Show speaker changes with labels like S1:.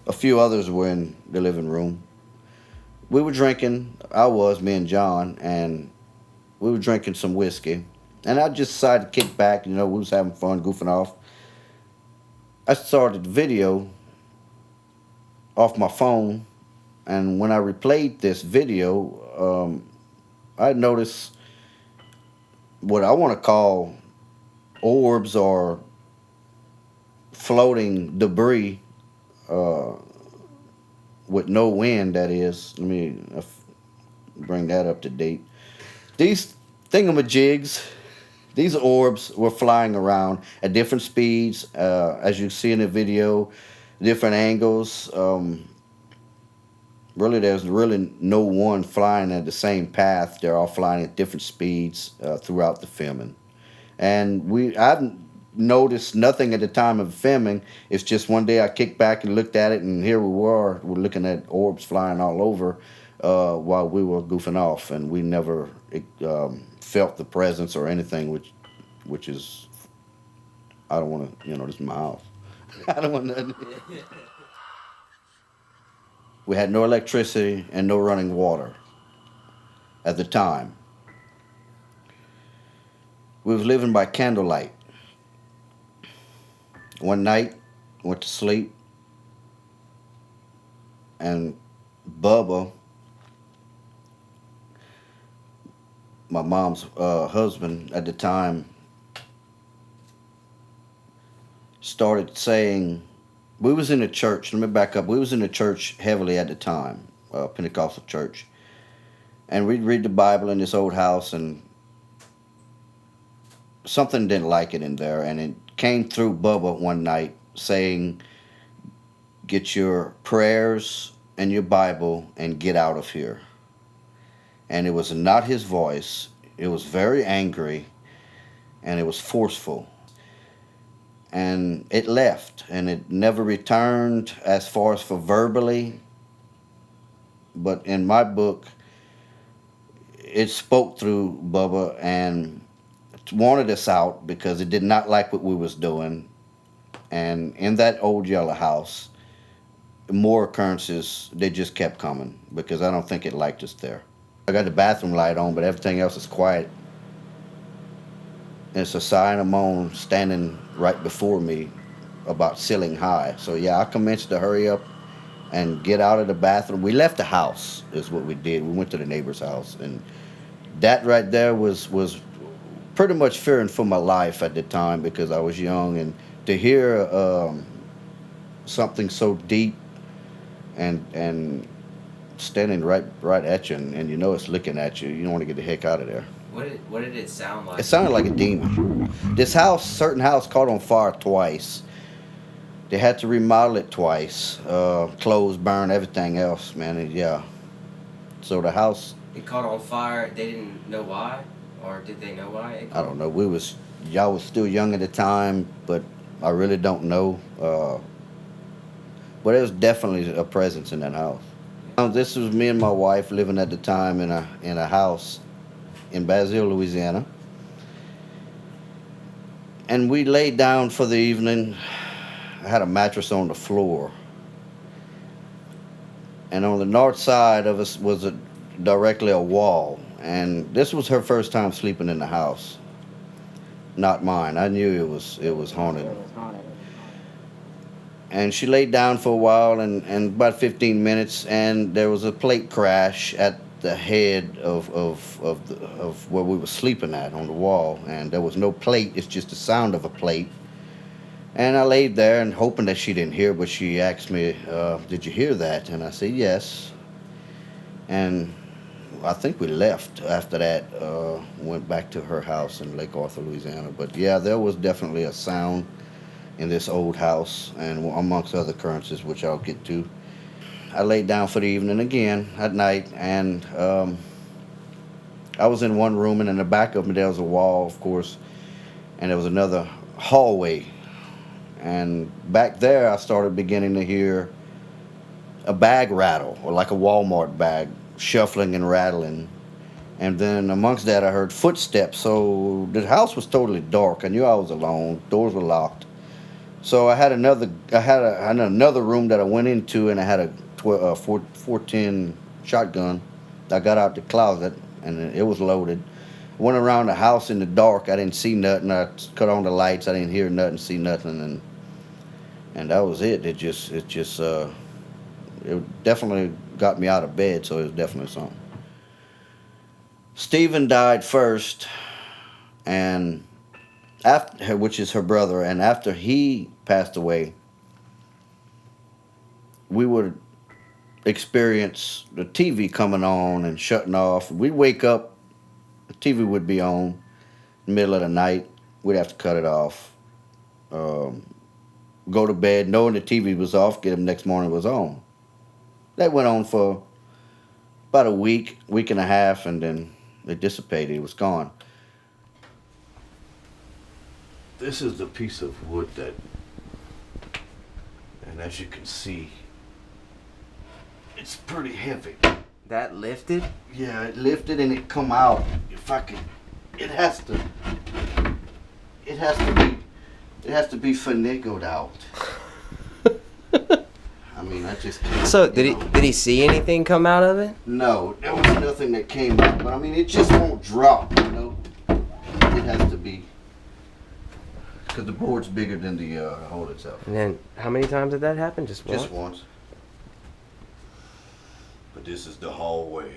S1: A few others were in the living room. We were drinking. Me and John, and we were drinking some whiskey. And I just decided to kick back. We was having fun, goofing off. I started the video off my phone, and when I replayed this video, I noticed what I want to call orbs or floating debris uh, with no wind, that is. Let me bring that up to date. These thingamajigs, these orbs were flying around at different speeds, as you see in the video, different angles. Really, there's really no one flying at the same path. They're all flying at different speeds throughout the filming. And I've noticed nothing at the time of filming. It's just one day I kicked back and looked at it, and here we were. We're looking at orbs flying all over while we were goofing off, and we never felt the presence or anything, which is, I don't want to, this is my house. I don't want nothing. We had no electricity and no running water at the time. We was living by candlelight. One night, went to sleep, and Bubba, my mom's husband at the time, started saying, we was in a church. Let me back up. We was in a church heavily at the time, Pentecostal church, and we'd read the Bible in this old house, and something didn't like it in there, and it came through Bubba one night saying, get your prayers and your Bible and get out of here. And it was not his voice. It was very angry, and it was forceful. And it left, and it never returned as far as for verbally. But in my book, it spoke through Bubba and wanted us out because it did not like what we was doing. And in that old yellow house, more occurrences, they just kept coming because I don't think it liked us there. I got the bathroom light on, but everything else is quiet. And it's a sign of moan standing right before me about ceiling high. So yeah, I commenced to hurry up and get out of the bathroom. We left the house is what we did. We went to the neighbor's house, and that right there was pretty much fearing for my life at the time because I was young, and to hear something so deep and standing right at you, and it's looking at you, you don't want to get the heck out of there.
S2: What did it sound like?
S1: It sounded like a demon. This certain house caught on fire twice. They had to remodel it twice. Clothes burned, everything else, man. Yeah. So the house.
S2: It caught on fire. They didn't know why, or did they know why?
S1: I don't know. Y'all was still young at the time, but I really don't know. But there was definitely a presence in that house. This was me and my wife living at the time in a house in Basile, Louisiana. And we laid down for the evening. I had a mattress on the floor. And on the north side of us was directly a wall. And this was her first time sleeping in the house. Not mine. I knew it was haunted. And she laid down for a while, and about 15 minutes, and there was a plate crash at the head of where we were sleeping at on the wall, and there was no plate. It's just the sound of a plate. And I laid there and hoping that she didn't hear, but she asked me, did you hear that? And I said, yes. And I think we left after that, went back to her house in Lake Arthur, Louisiana. But yeah, there was definitely a sound in this old house, and amongst other occurrences, which I'll get to. I laid down for the evening again at night, and I was in one room, and in the back of me there was a wall, of course, and there was another hallway. And back there I started beginning to hear a bag rattle, or like a Walmart bag, shuffling and rattling. And then amongst that I heard footsteps, so the house was totally dark. I knew I was alone, doors were locked. So I had another room that I went into, and I had a 410 shotgun. I got out the closet, and it was loaded. Went around the house in the dark. I didn't see nothing. I cut on the lights. I didn't hear nothing, see nothing, and that was it. It definitely got me out of bed. So it was definitely something. Stephen died first, and after, which is her brother, and after he passed away, we would experience the TV coming on and shutting off. We'd wake up, the TV would be on in the middle of the night. We'd have to cut it off. Go to bed knowing the TV was off, get up next morning it was on. That went on for about a week and a half, and then it dissipated. It was gone. This is the piece of wood that, and as you can see, it's pretty heavy.
S3: That lifted?
S1: Yeah, it lifted and it come out. If I could, it has to be finagled out. I mean, I just can't.
S3: So did he see anything come out of it?
S1: No, there was nothing that came out. But I mean, it just won't drop. You know, it has to be, because the board's bigger than the hole itself.
S3: And then how many times did that happen? Just once?
S1: Just once. But this is the hallway.